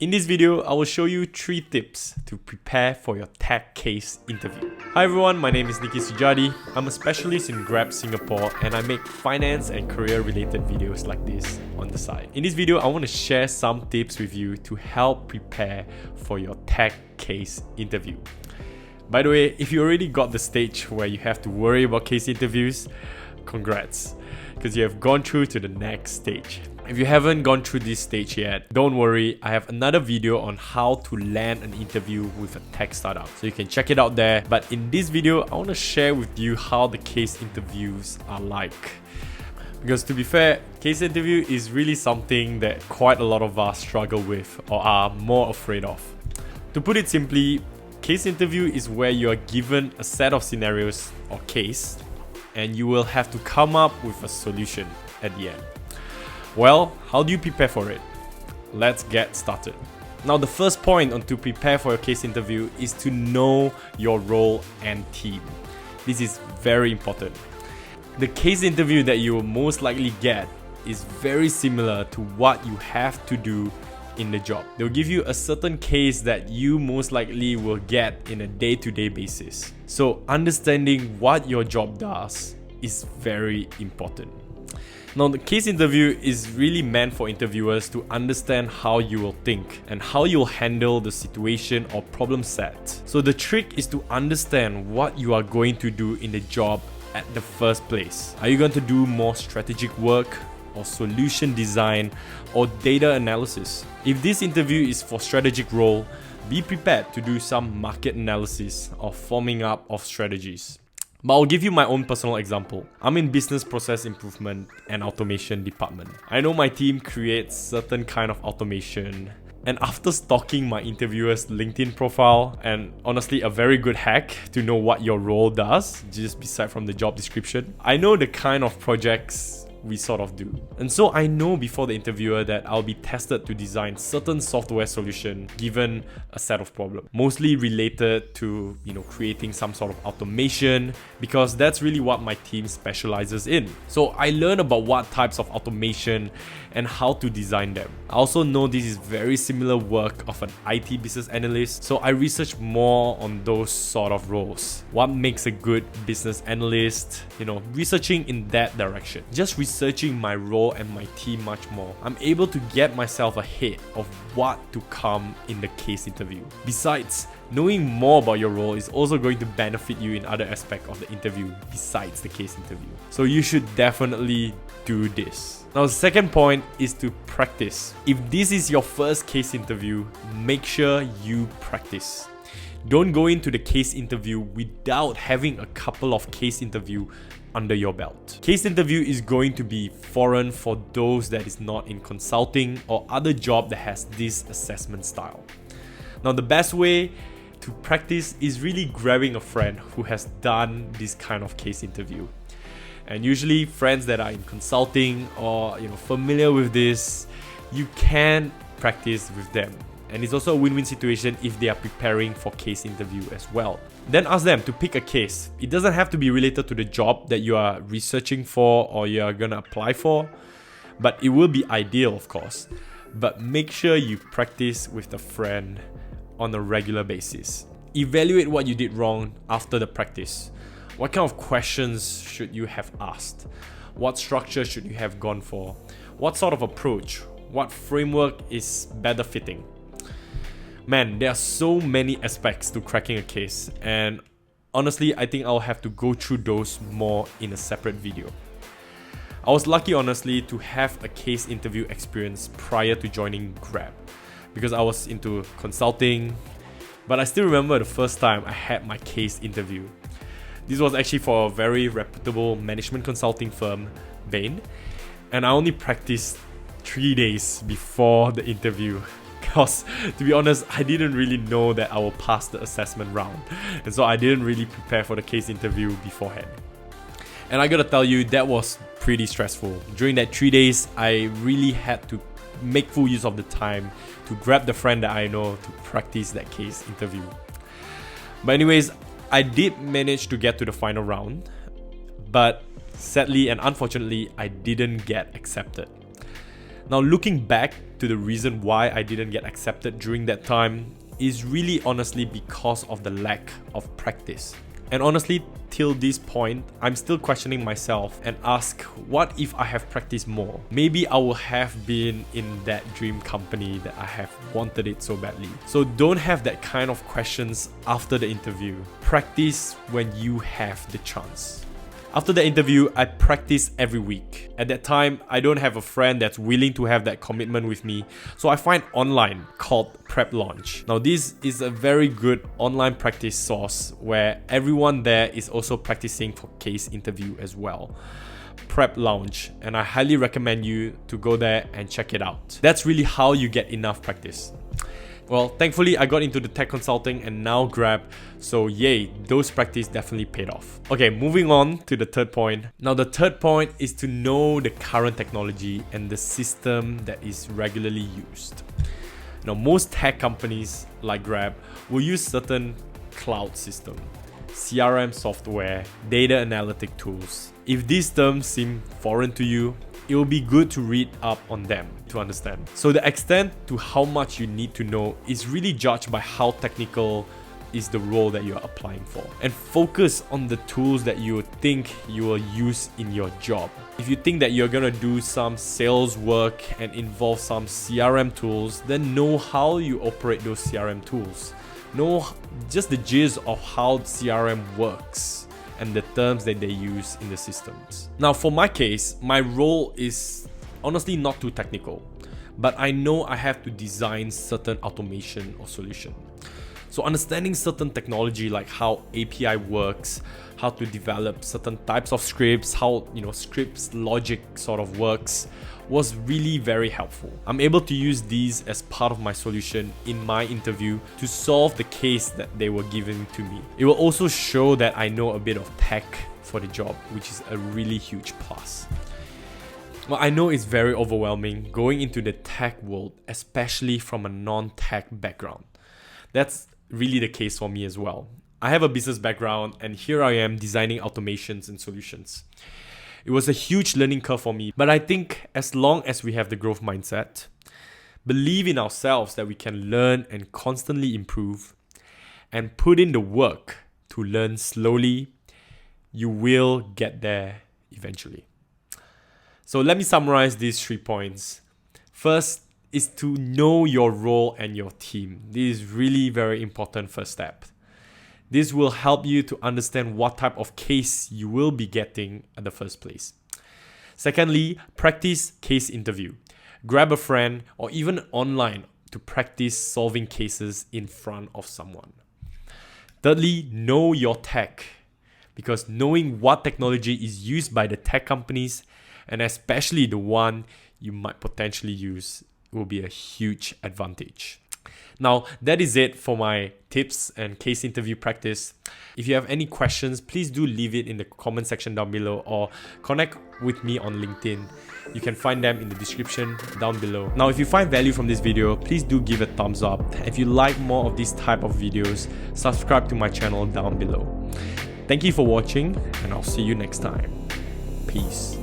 In this video, I will show you 3 tips to prepare for your tech case interview. Hi everyone, my name is Nicky Sujadi. I'm a specialist in Grab Singapore and I make finance and career related videos like this on the side. In this video, I want to share some tips with you to help prepare for your tech case interview. By the way, if you already got the stage where you have to worry about case interviews, congrats, because you have gone through to the next stage. If you haven't gone through this stage yet, don't worry, I have another video on how to land an interview with a tech startup, so you can check it out there. But in this video, I want to share with you how the case interviews are like. Because to be fair, case interview is really something that quite a lot of us struggle with or are more afraid of. To put it simply, case interview is where you are given a set of scenarios or case and you will have to come up with a solution at the end. Well, how do you prepare for it? Let's get started. Now, the first point on to prepare for your case interview is to know your role and team. This is very important. The case interview that you will most likely get is very similar to what you have to do in the job. They'll give you a certain case that you most likely will get in a day-to-day basis. So understanding what your job does is very important. Now, the case interview is really meant for interviewers to understand how you will think and how you'll handle the situation or problem set. So the trick is to understand what you are going to do in the job at the first place. Are you going to do more strategic work or solution design or data analysis? If this interview is for strategic role, be prepared to do some market analysis or forming up of strategies. But I'll give you my own personal example. I'm in business process improvement and automation department. I know my team creates certain kind of automation, and after stalking my interviewer's LinkedIn profile, and honestly a very good hack to know what your role does, just beside from the job description, I know the kind of projects we sort of do. And so I know before the interviewer that I'll be tested to design certain software solution given a set of problems, mostly related to, creating some sort of automation, because that's really what my team specializes in. So I learn about what types of automation and how to design them. I also know this is very similar work of an IT business analyst, so I research more on those sort of roles. What makes a good business analyst, researching in that direction. Just researching my role and my team much more, I'm able to get myself ahead of what to come in the case interview. Besides, knowing more about your role is also going to benefit you in other aspects of the interview besides the case interview. So you should definitely do this. Now, the second point is to practice. If this is your first case interview, make sure you practice. Don't go into the case interview without having a couple of case interview under your belt. Case interview is going to be foreign for those that is not in consulting or other job that has this assessment style. Now, the best way to practice is really grabbing a friend who has done this kind of case interview. And usually friends that are in consulting or familiar with this, you can practice with them. And it's also a win-win situation if they are preparing for case interview as well. Then ask them to pick a case. It doesn't have to be related to the job that you are researching for or you are gonna apply for, but it will be ideal, of course. But make sure you practice with a friend on a regular basis. Evaluate what you did wrong after the practice. What kind of questions should you have asked? What structure should you have gone for? What sort of approach? What framework is better fitting? Man, there are so many aspects to cracking a case, and honestly, I think I'll have to go through those more in a separate video. I was lucky, honestly, to have a case interview experience prior to joining Grab, because I was into consulting, but I still remember the first time I had my case interview. This was actually for a very reputable management consulting firm, Bain, and I only practiced 3 days before the interview. Because, to be honest, I didn't really know that I will pass the assessment round, and so I didn't really prepare for the case interview beforehand. And I gotta tell you, that was pretty stressful. During that 3 days, I really had to make full use of the time to grab the friend that I know to practice that case interview. But anyways, I did manage to get to the final round, but sadly and unfortunately, I didn't get accepted. Now, looking back to the reason why I didn't get accepted during that time is really honestly because of the lack of practice. And honestly, till this point, I'm still questioning myself and ask, what if I have practiced more? Maybe I will have been in that dream company that I have wanted it so badly. So don't have that kind of questions after the interview. Practice when you have the chance. After the interview, I practice every week. At that time, I don't have a friend that's willing to have that commitment with me, so I find online called Prep Launch. Now, this is a very good online practice source where everyone there is also practicing for case interview as well. Prep Launch, and I highly recommend you to go there and check it out. That's really how you get enough practice. Well, thankfully, I got into the tech consulting and now Grab, so yay, those practice definitely paid off. Okay, moving on to the third point. Now, the third point is to know the current technology and the system that is regularly used. Now, most tech companies like Grab will use certain cloud system, CRM software, data analytic tools. If these terms seem foreign to you, it will be good to read up on them to understand. So the extent to how much you need to know is really judged by how technical is the role that you're applying for. And focus on the tools that you think you will use in your job. If you think that you're gonna do some sales work and involve some CRM tools, then know how you operate those CRM tools. Know just the gist of how CRM works and the terms that they use in the systems. Now, for my case, my role is honestly not too technical, but I know I have to design certain automation or solution. So understanding certain technology like how API works, how to develop certain types of scripts, how scripts logic sort of works was really very helpful. I'm able to use these as part of my solution in my interview to solve the case that they were giving to me. It will also show that I know a bit of tech for the job, which is a really huge plus. Well, I know it's very overwhelming going into the tech world, especially from a non-tech background. That's really the case for me as well. I have a business background and here I am designing automations and solutions. It was a huge learning curve for me, but I think as long as we have the growth mindset, believe in ourselves that we can learn and constantly improve, and put in the work to learn slowly, you will get there eventually. So let me summarize these 3 points. First is to know your role and your team. This is really very important first step. This will help you to understand what type of case you will be getting at the first place. Secondly, practice case interview. Grab a friend or even online to practice solving cases in front of someone. Thirdly, know your tech, because knowing what technology is used by the tech companies, and especially the one you might potentially use, will be a huge advantage. Now, that is it for my tips and case interview practice. If you have any questions, please do leave it in the comment section down below or connect with me on LinkedIn. You can find them in the description down below. Now, if you find value from this video, please do give a thumbs up. If you like more of these type of videos, subscribe to my channel down below. Thank you for watching, and I'll see you next time. Peace.